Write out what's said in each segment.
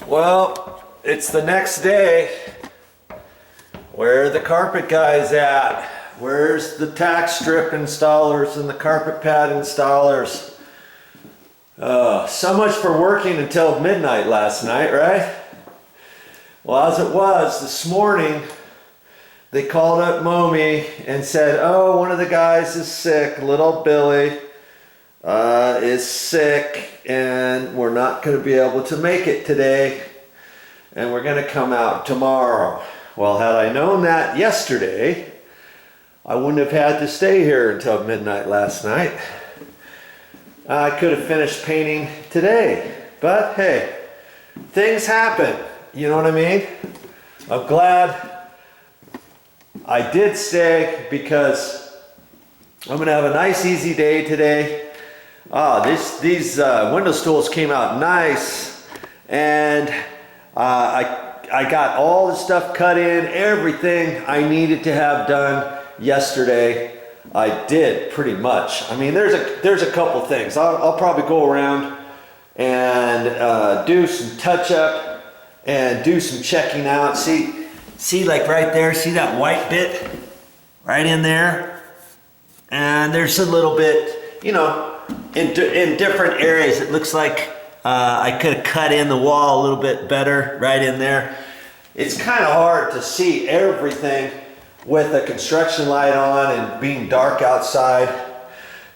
Well, it's the next day. Where are the carpet guys at? Where's the tack strip installers and the carpet pad installers? So much for working until midnight last night, right? Well, as it was, this morning, they called up Momi and said, oh, one of the guys is sick, little Billy is sick, and we're not going to be able to make it today, and we're going to come out tomorrow. Well, had I known that yesterday, I wouldn't have had to stay here until midnight last night. I could have finished painting today, but hey, things happen, you know what I mean? I'm glad I did stay because I'm going to have a nice easy day today. These window stools came out nice, and I got all the stuff cut in, everything I needed to have done yesterday. I did pretty much. I mean, there's a couple things. I'll probably go around and do some touch up and do some checking out. See like right there, see that white bit right in there? And there's a little bit, you know, in different areas. It looks like I could have cut in the wall a little bit better right in there. It's kind of hard to see everything with a construction light on and being dark outside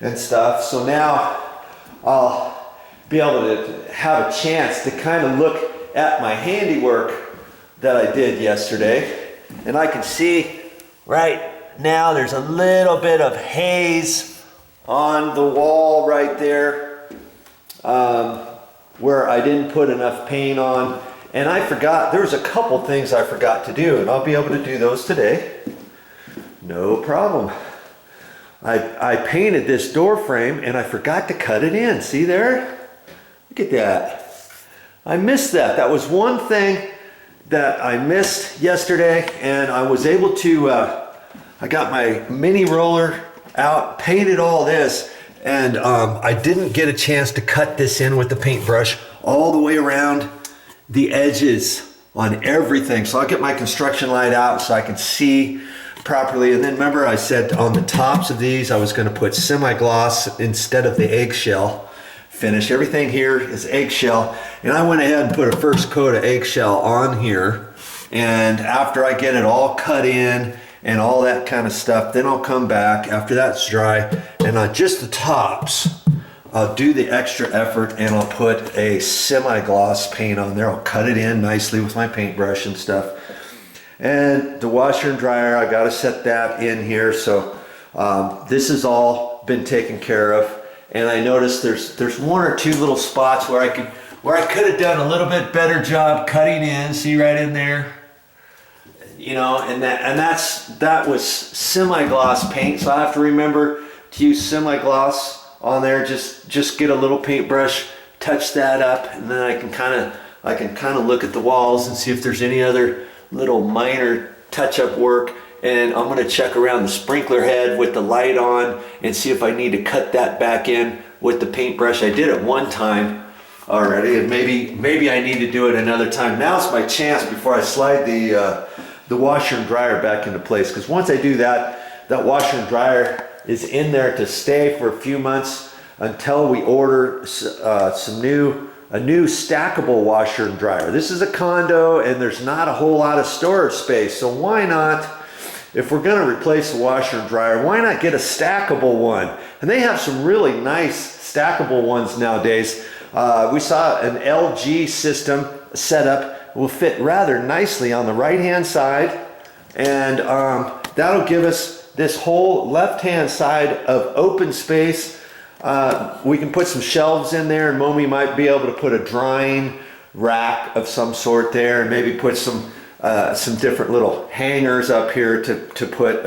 and stuff. So now I'll be able to have a chance to kind of look at my handiwork that I did yesterday. And I can see right now there's a little bit of haze on the wall right there where I didn't put enough paint on. And I forgot, there was a couple things I forgot to do, and I'll be able to do those today. No problem. I painted this door frame and I forgot to cut it in. See there? Look at that. I missed that. That was one thing that I missed yesterday, and I was able to, I got my mini roller out, painted all this, and I didn't get a chance to cut this in with the paintbrush all the way around the edges on everything. So I'll get my construction light out so I can see properly. And then remember I said on the tops of these I was going to put semi-gloss instead of the eggshell finish. Everything here is eggshell, and I went ahead and put a first coat of eggshell on here, and after I get it all cut in and all that kind of stuff, then I'll come back after that's dry, and on just the tops I'll do the extra effort and I'll put a semi-gloss paint on there. I'll cut it in nicely with my paintbrush and stuff. And the washer and dryer, I got to set that in here. So this has all been taken care of. And I noticed there's one or two little spots where I could have done a little bit better job cutting in. See right in there, you know, and that was semi-gloss paint. So I have to remember to use semi-gloss on there. Just get a little paintbrush, touch that up, and then I can kind of look at the walls and see if there's any other little minor touch-up work. And I'm going to check around the sprinkler head with the light on and see if I need to cut that back in with the paintbrush. I did it one time already, and maybe I need to do it another time. Now's my chance before I slide the washer and dryer back into place, because once I do that, that washer and dryer is in there to stay for a few months until we order a new stackable washer and dryer. This is a condo and there's not a whole lot of storage space, so why not, if we're going to replace the washer and dryer, why not get a stackable one? And they have some really nice stackable ones nowadays. We saw an LG system setup will fit rather nicely on the right hand side, and that'll give us this whole left hand side of open space. We can put some shelves in there, and Momi might be able to put a drying rack of some sort there, and maybe put some different little hangers up here to put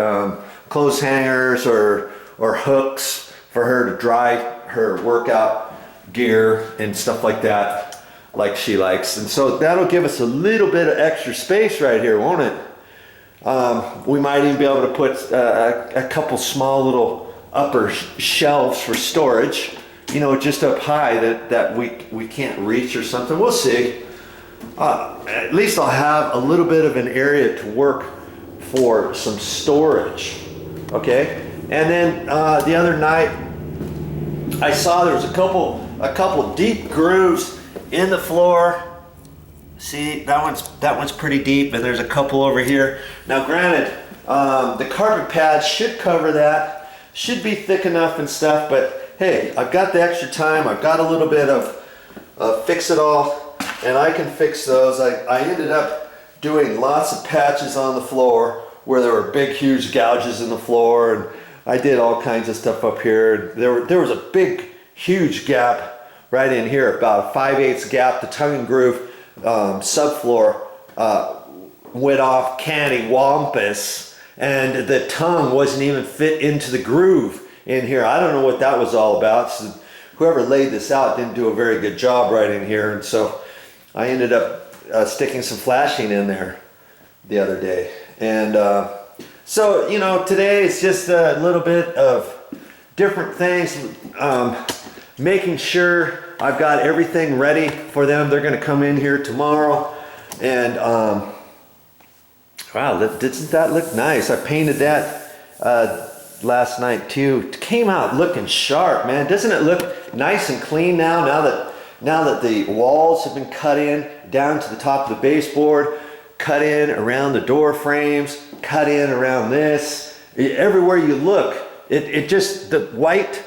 clothes hangers or hooks for her to dry her workout gear and stuff like that, like she likes. And so that'll give us a little bit of extra space right here, won't it? We might even be able to put a couple small little upper shelves for storage, you know, just up high that we can't reach or something. We'll see. at least I'll have a little bit of an area to work for some storage. Okay, and then the other night I saw there was a couple deep grooves in the floor. See, that one's pretty deep, and there's a couple over here. Now granted, the carpet pad should cover that, should be thick enough and stuff, but hey, I've got the extra time, I've got a little bit of fix it all, and I can fix those. I ended up doing lots of patches on the floor where there were big huge gouges in the floor, and I did all kinds of stuff up here. There was a big huge gap right in here, about a 5/8 gap. The tongue and groove subfloor went off cantywampus, and the tongue wasn't even fit into the groove in here. I don't know what that was all about. So whoever laid this out didn't do a very good job right in here, and so I ended up sticking some flashing in there the other day. And so, you know, today it's just a little bit of different things, making sure I've got everything ready for them. They're going to come in here tomorrow, and wow, doesn't that look nice? I painted that last night too. It came out looking sharp, man. Doesn't it look nice and clean now that the walls have been cut in down to the top of the baseboard, cut in around the door frames, cut in around this. Everywhere you look, it just, the white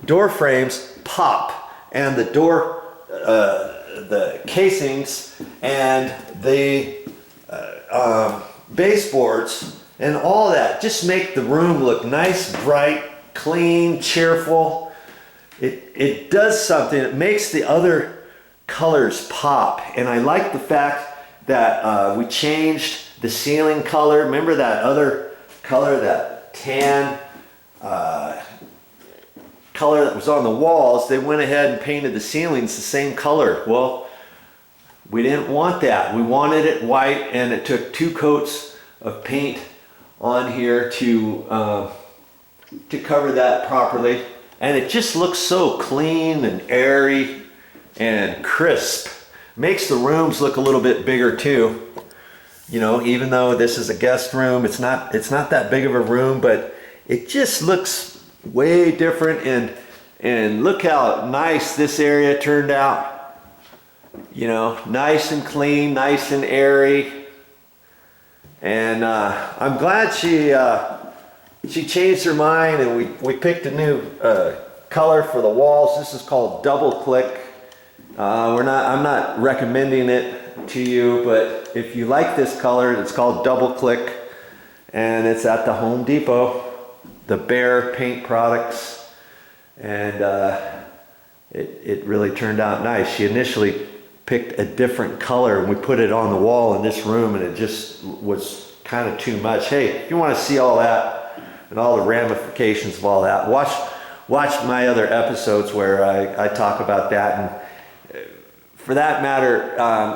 door frames pop, and the door, the casings and the baseboards and all that just make the room look nice, bright, clean, cheerful. It does something. It makes the other colors pop, and I like the fact that we changed the ceiling color. Remember that other color, that tan color that was on the walls? They went ahead and painted the ceilings the same color. Well, we didn't want that. We wanted it white, and it took 2 coats of paint on here to cover that properly, and it just looks so clean and airy and crisp. Makes the rooms look a little bit bigger too. You know, even though this is a guest room, it's not that big of a room, but it just looks way different. And look how nice this area turned out. You know, nice and clean, nice and airy. And I'm glad she changed her mind, and we picked a new color for the walls. This is called Double Click. I'm not recommending it to you, but if you like this color, it's called Double Click, and it's at the Home Depot, the Bear paint products, and it really turned out nice. She initially picked a different color, and we put it on the wall in this room, and it just was kind of too much. Hey, if you want to see all that and all the ramifications of all that, watch my other episodes where I talk about that. And for that matter,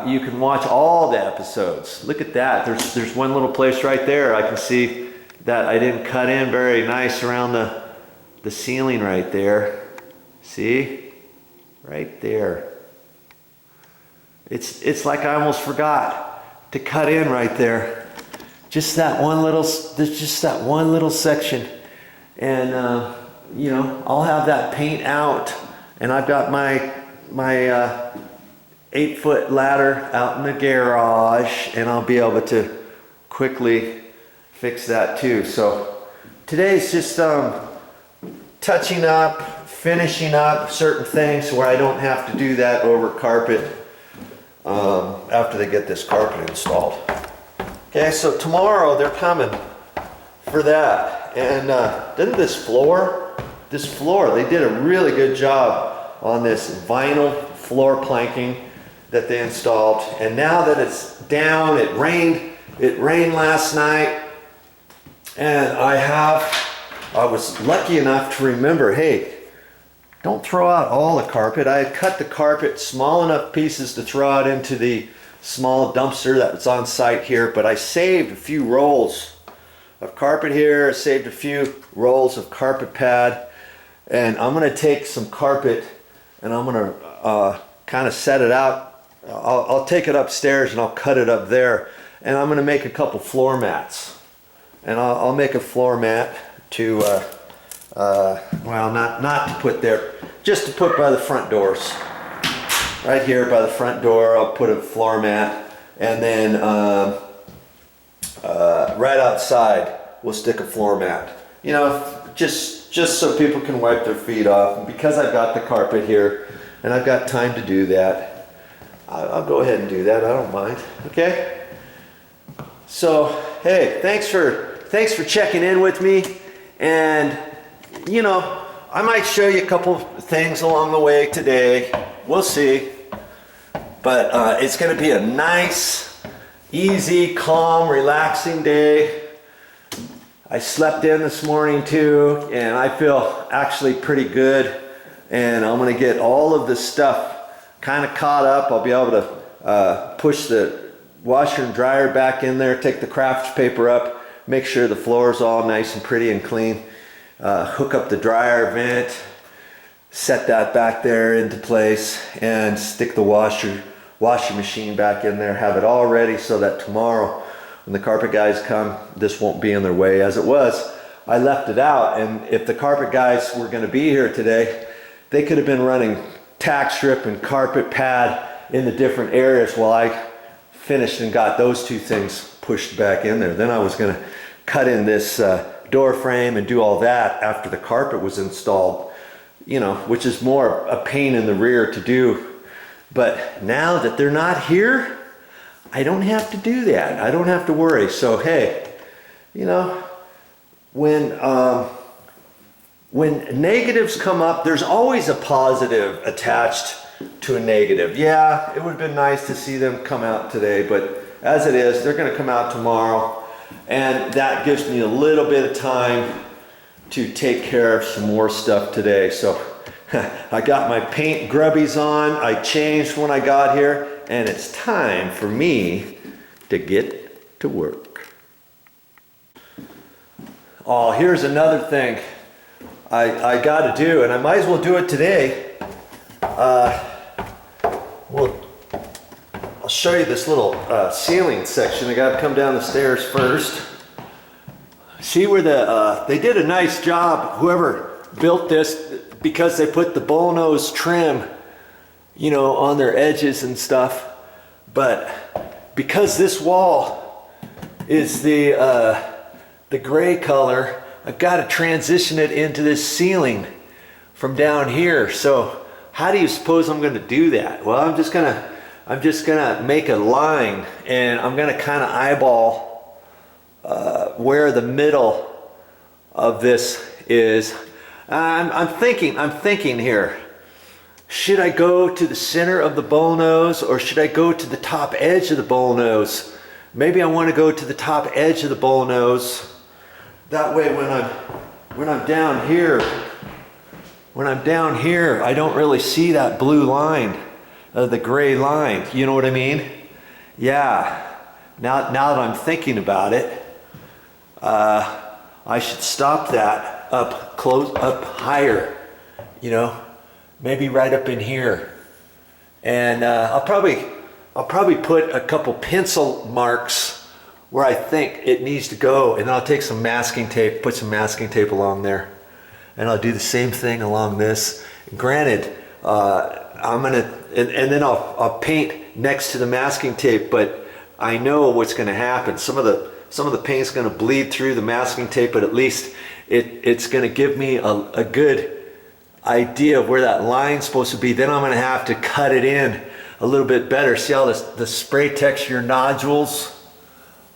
you can watch all the episodes. Look at that. There's one little place right there. I can see that I didn't cut in very nice around the ceiling right there. See? Right there. It's like I almost forgot to cut in right there. Just that one little section. And you know, I'll have that paint out, and I've got my 8-foot ladder out in the garage, and I'll be able to quickly fix that too. So today's just touching up, finishing up certain things where I don't have to do that over carpet after they get this carpet installed. Okay, so tomorrow they're coming for that. And didn't this floor, they did a really good job on this vinyl floor planking that they installed. And now that it's down, it rained last night, and I was lucky enough to remember, hey, don't throw out all the carpet. I had cut the carpet small enough pieces to throw out into the small dumpster that was on site here, but I saved a few rolls of carpet here, I saved a few rolls of carpet pad, and I'm going to take some carpet and I'm going to kind of set it out I'll take it upstairs and I'll cut it up there. And I'm gonna make a couple floor mats. And I'll make a floor mat to, well, not to put there, just to put by the front doors. Right here by the front door, I'll put a floor mat. And then right outside, we'll stick a floor mat. You know, just so people can wipe their feet off. And because I've got the carpet here, and I've got time to do that, I'll go ahead and do that. I don't mind. Okay? So, hey, thanks for checking in with me. And, you know, I might show you a couple things along the way today. We'll see. But it's going to be a nice, easy, calm, relaxing day. I slept in this morning too, and I feel actually pretty good. And I'm going to get all of this stuff kind of caught up. I'll be able to push the washer and dryer back in there, take the craft paper up, make sure the floor is all nice and pretty and clean, hook up the dryer vent, set that back there into place, and stick the washing machine back in there, have it all ready so that tomorrow when the carpet guys come, this won't be in their way. As it was, I left it out, and if the carpet guys were going to be here today, they could have been running tack strip and carpet pad in the different areas while I finished and got those two things pushed back in there. Then I was going to cut in this door frame and do all that after the carpet was installed, you know, which is more a pain in the rear to do. But now that they're not here, I don't have to do that. I don't have to worry. So hey, you know, when negatives come up, there's always a positive attached to a negative. Yeah, it would have been nice to see them come out today, but as it is, they're going to come out tomorrow, and that gives me a little bit of time to take care of some more stuff today. So I got my paint grubbies on, I changed when I got here, and it's time for me to get to work. Oh, here's another thing I got to do, and I might as well do it today. I'll show you this little ceiling section. I got to come down the stairs first. See where they did a nice job, whoever built this, because they put the bullnose trim, you know, on their edges and stuff. But because this wall is the gray color, I've got to transition it into this ceiling from down here. So how do you suppose I'm going to do that? Well, I'm just gonna make a line, and I'm gonna kind of eyeball where the middle of this is. I'm thinking here. Should I go to the center of the bullnose, or should I go to the top edge of the bullnose? Maybe I want to go to the top edge of the bullnose. That way, when I'm down here, I don't really see that blue line, the gray line. You know what I mean? Yeah. Now that I'm thinking about it, I should stop that up higher. You know, maybe right up in here, and I'll probably put a couple pencil marks where I think it needs to go, and I'll take some masking tape, put some masking tape along there, and I'll do the same thing along this. Granted, I'm gonna, and then I'll paint next to the masking tape, but I know what's gonna happen. Some of the paint's gonna bleed through the masking tape, but at least it's gonna give me a good idea of where that line's supposed to be. Then I'm gonna have to cut it in a little bit better. See all the spray texture nodules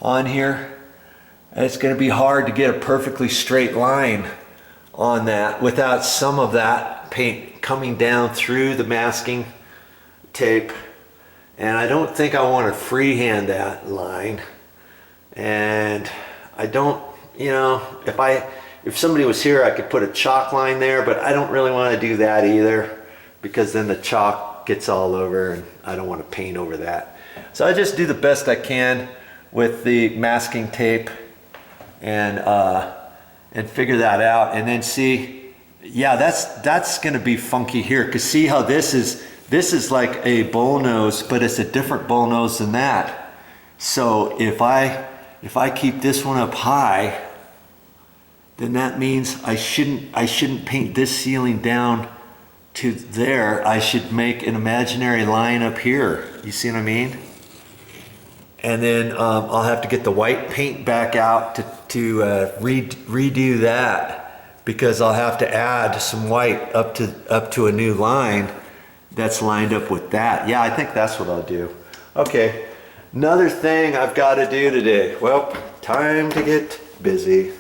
on here? And it's gonna be hard to get a perfectly straight line on that without some of that paint coming down through the masking tape. And I don't think I want to freehand that line. And I don't, you know, if somebody was here, I could put a chalk line there, but I don't really want to do that either, because then the chalk gets all over and I don't want to paint over that. So I just do the best I can with the masking tape and figure that out, and then see, yeah, that's gonna be funky here, because see how this This is like a bull nose, but it's a different bull nose than that. So if I keep this one up high, then that means I shouldn't paint this ceiling down to there. I should make an imaginary line up here. You see what I mean? And then I'll have to get the white paint back out to redo that, because I'll have to add some white up to a new line that's lined up with that. Yeah, I think that's what I'll do. Okay, another thing I've got to do today. Well, time to get busy.